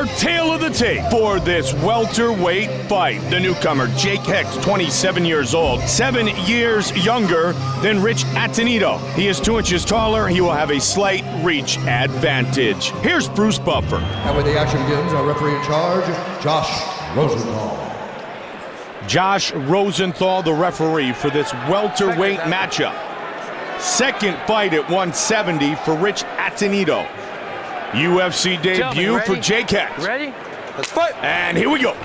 our tale of the tape for this welterweight fight. The newcomer, Jake Hecht, 27 years old, 7 years younger than Rich Attonito. He is 2 inches taller. He will have a slight reach advantage. Here's Bruce Buffer. And when the action begins, our referee in charge, Josh Rosenthal. Josh Rosenthal, the referee for this welterweight matchup. Second fight at 170 for Rich Attonito. UFC debut for Jake Hecht. Ready? Let's fight. And here we go.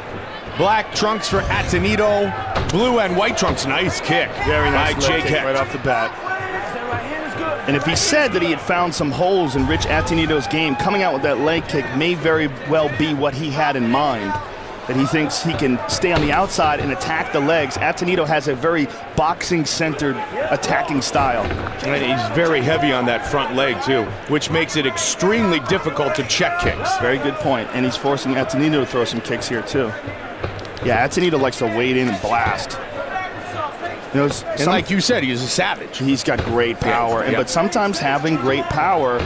Black trunks for Attonito, blue and white trunks. Nice kick. Very nice by Jake Hecht right off the bat. And if he said that he had found some holes in Rich Attonito's game, coming out with that leg kick may very well be what he had in mind. That he thinks he can stay on the outside and attack the legs. Attonito has a very boxing-centered attacking style. And he's very heavy on that front leg, too, which makes it extremely difficult to check kicks. Very good point. And he's forcing Attonito to throw some kicks here, too. Yeah, Attonito likes to wade in and blast. You know, and like you said, he's a savage. He's got great power. But sometimes having great power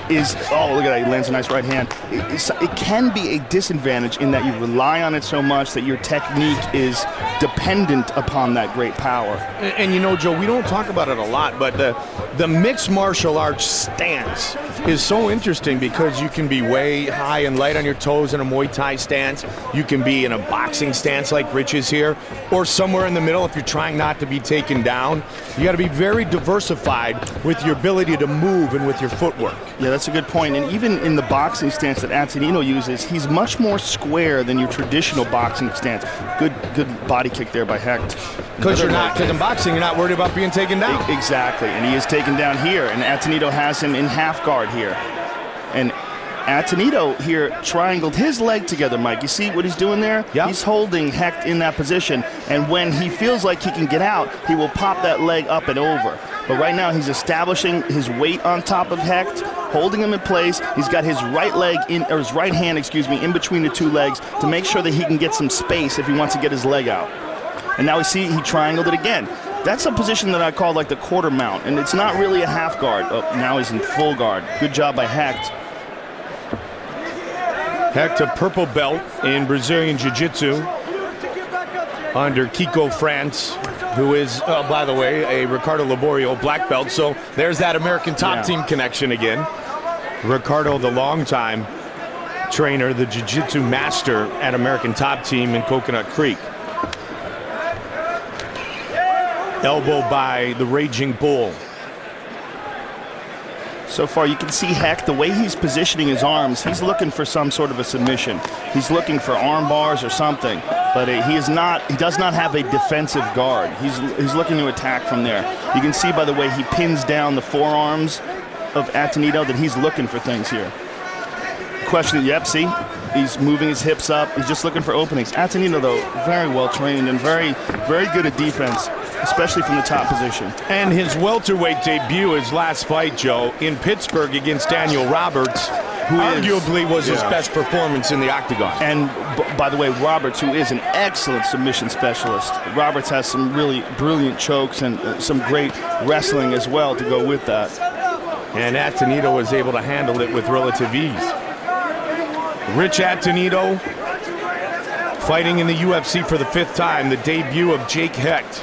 is, oh, look at that, he lands a nice right hand. It can be a disadvantage in that you rely on it so much that your technique is dependent upon that great power. And you know, Joe, we don't talk about it a lot, but the mixed martial arts stance is so interesting because you can be way high and light on your toes in a Muay Thai stance. You can be in a boxing stance like Rich is here, or somewhere in the middle if you're trying not to be taken down. You got to be very diversified with your ability to move and with your footwork. Yeah, that's a good point. And even in the boxing stance that Attonito uses, he's much more square than your traditional boxing stance. Good body kick there by Hecht. Because in boxing, you're not worried about being taken down. Exactly, and he is taken down here, and Attonito has him in half guard here. And Attonito here triangled his leg together, Mike. You see what he's doing there? Yep. He's holding Hecht in that position, and when he feels like he can get out, he will pop that leg up and over. But right now he's establishing his weight on top of Hecht, holding him in place. He's got his right leg or his right hand, in between the two legs to make sure that he can get some space if he wants to get his leg out. And now we see he triangled it again. That's a position that I call like the quarter mount, and it's not really a half guard. Oh, now he's in full guard. Good job by Hecht. Hecht, a purple belt in Brazilian Jiu-Jitsu under Kiko France, who is, by the way, a Ricardo Laborio black belt. So there's that American Top Team connection again. Ricardo, the longtime trainer, the Jiu-Jitsu master at American Top Team in Coconut Creek. Elbow by the Raging Bull. So far you can see Hecht, the way he's positioning his arms, he's looking for some sort of a submission. He's looking for arm bars or something, but he does not have a defensive guard. He's looking to attack from there. You can see by the way he pins down the forearms of Attonito that he's looking for things here. Question, yep, see? He's moving his hips up. He's just looking for openings. Attonito, though, very well trained and very, very good at defense, especially from the top position. And his welterweight debut, his last fight, Joe, in Pittsburgh against Daniel Roberts, who arguably was his best performance in the octagon. And by the way, Roberts, who is an excellent submission specialist. Roberts has some really brilliant chokes and some great wrestling as well to go with that. And Attonito was able to handle it with relative ease. Rich Attonito fighting in the UFC for the 5th time, the debut of Jake Hecht.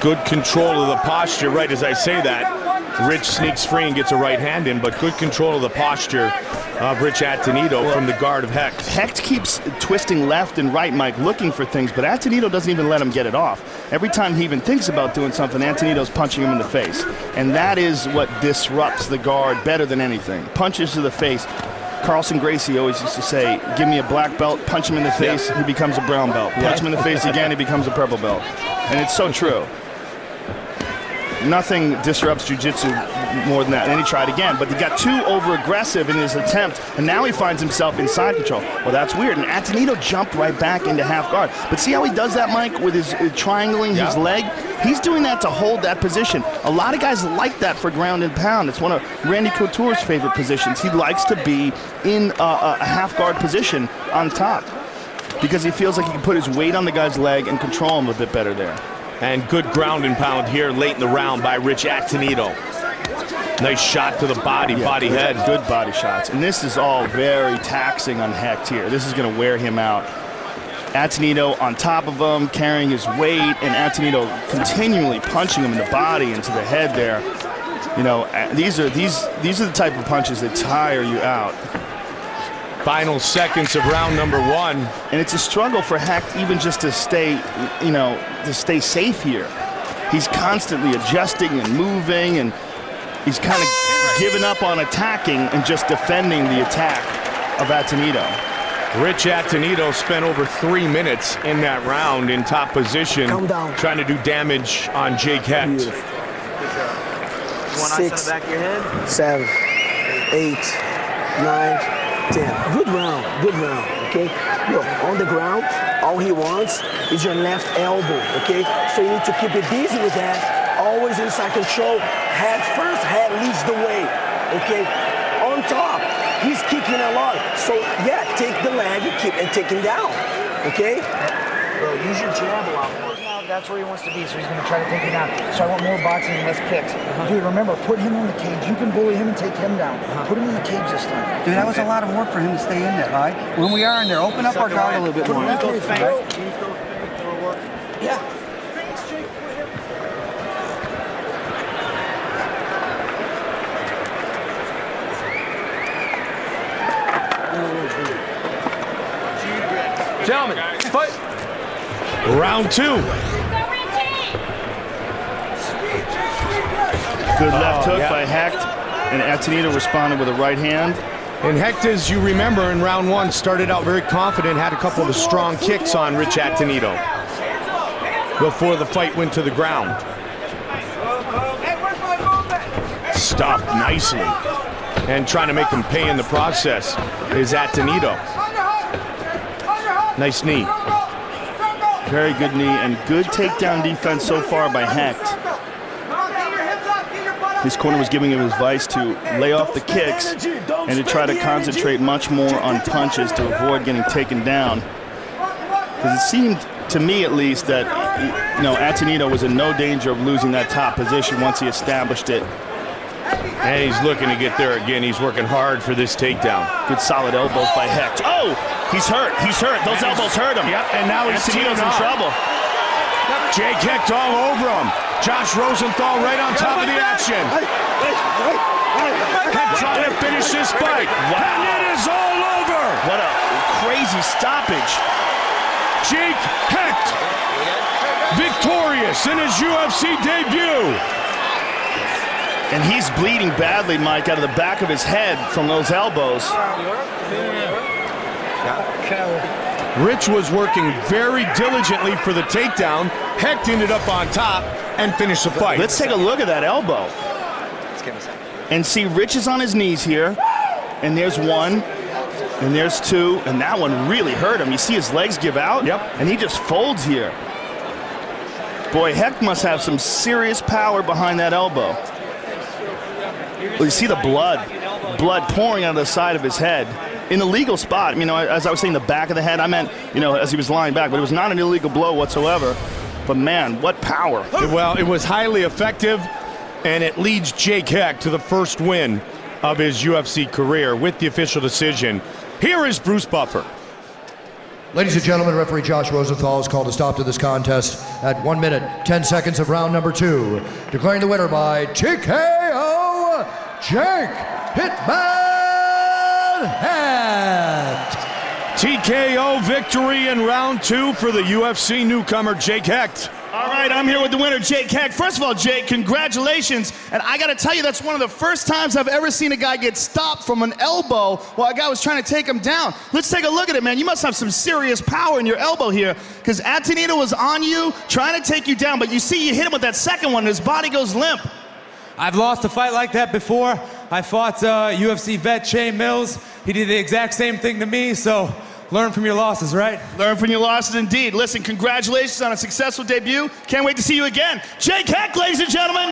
Good control of the posture, right as I say that. Rich sneaks free and gets a right hand in, but good control of the posture of Rich Attonito from the guard of Hecht. Hecht keeps twisting left and right, Mike, looking for things, but Attonito doesn't even let him get it off. Every time he even thinks about doing something, Antonito's punching him in the face. And that is what disrupts the guard better than anything. Punches to the face. Carlson Gracie always used to say, give me a black belt, punch him in the face, he becomes a brown belt. Punch him in the face again, he becomes a purple belt. And it's so true. Nothing disrupts jiu-jitsu more than that. And then he tried again, but he got too over-aggressive in his attempt, and now he finds himself in side control. Well, that's weird, and Attonito jumped right back into half guard. But see how he does that, Mike, with his triangling his leg? He's doing that to hold that position. A lot of guys like that for ground and pound. It's one of Randy Couture's favorite positions. He likes to be in a half guard position on top because he feels like he can put his weight on the guy's leg and control him a bit better there. And good ground and pound here late in the round by Rich Attonito. Nice shot to the body, body head. Good body shots. And this is all very taxing on Hecht here. This is going to wear him out. Attonito on top of him, carrying his weight, and Attonito continually punching him in the body, into the head there. You know, these are the type of punches that tire you out. Final seconds of round number 1. And it's a struggle for Hecht even just to stay, to stay safe here. He's constantly adjusting and moving, and he's kind of given up on attacking and just defending the attack of Attonito. Rich Attonito spent over 3 minutes in that round in top position, trying to do damage on Jake Hecht. 6, 7, 8, 9, 10. Good round, okay? Look, on the ground, all he wants is your left elbow, okay? So you need to keep it busy with that. Always inside control. Head first, head leads the way, okay? On top, he's kicking a lot. So, yeah, take the leg and take him down, okay? Bro, use your jab a lot more. Now that's where he wants to be, so he's going to try to take him down. So I want more boxing and less kicks. Dude, remember, put him in the cage. You can bully him and take him down. Put him in the cage this time. Dude, that was a lot of work for him to stay in there, all right? When we are in there, open up our guard a little bit more. Yeah. Gentlemen, fight. Round 2. Good left hook by Hecht, and Attonito responded with a right hand. And Hecht, as you remember, in round 1, started out very confident, had a couple of strong kicks on Rich Attonito before the fight went to the ground. Stopped nicely, and trying to make him pay in the process is Attonito. Nice knee. Very good knee and good takedown defense so far by Hecht. His corner was giving him advice to lay off the kicks and to try to concentrate much more on punches to avoid getting taken down. Because it seemed, to me at least, that Attonito was in no danger of losing that top position once he established it. And he's looking to get there again. He's working hard for this takedown. Good solid elbows by Hecht. Oh, he's hurt. He's hurt. Those elbows hurt him. Yep, and now he's Attonito's in trouble. Jake Hecht all over him. Josh Rosenthal right on top of the action. Hecht trying to finish this fight. Wow. And it is all over. What a crazy stoppage. Jake Hecht, victorious in his UFC debut. And he's bleeding badly, Mike, out of the back of his head from those elbows. Rich was working very diligently for the takedown. Hecht ended up on top and finished the fight. Let's take a look at that elbow. And see, Rich is on his knees here. And there's one. And there's two. And that one really hurt him. You see his legs give out? Yep. And he just folds here. Boy, Hecht must have some serious power behind that elbow. Well, you see the blood pouring out of the side of his head. In the legal spot, as I was saying, the back of the head, I meant, as he was lying back, but it was not an illegal blow whatsoever. But man, what power. Well, it was highly effective, and it leads Jake Hecht to the first win of his UFC career with the official decision. Here is Bruce Buffer. Ladies and gentlemen, referee Josh Rosenthal has called a stop to this contest at 1 minute, 10 seconds of round number 2. Declaring the winner by TKO, Jake Hitman Hecht. TKO victory in round 2 for the UFC newcomer Jake Hecht. All right, I'm here with the winner, Jake Hecht. First of all, Jake, congratulations. And I got to tell you, that's one of the first times I've ever seen a guy get stopped from an elbow while a guy was trying to take him down. Let's take a look at it, man. You must have some serious power in your elbow here, because Attonito was on you, trying to take you down. But you see, you hit him with that second one, and his body goes limp. I've lost a fight like that before. I fought UFC vet Shane Mills. He did the exact same thing to me, so learn from your losses, right? Learn from your losses, indeed. Listen, congratulations on a successful debut. Can't wait to see you again. Jake Hecht, ladies and gentlemen.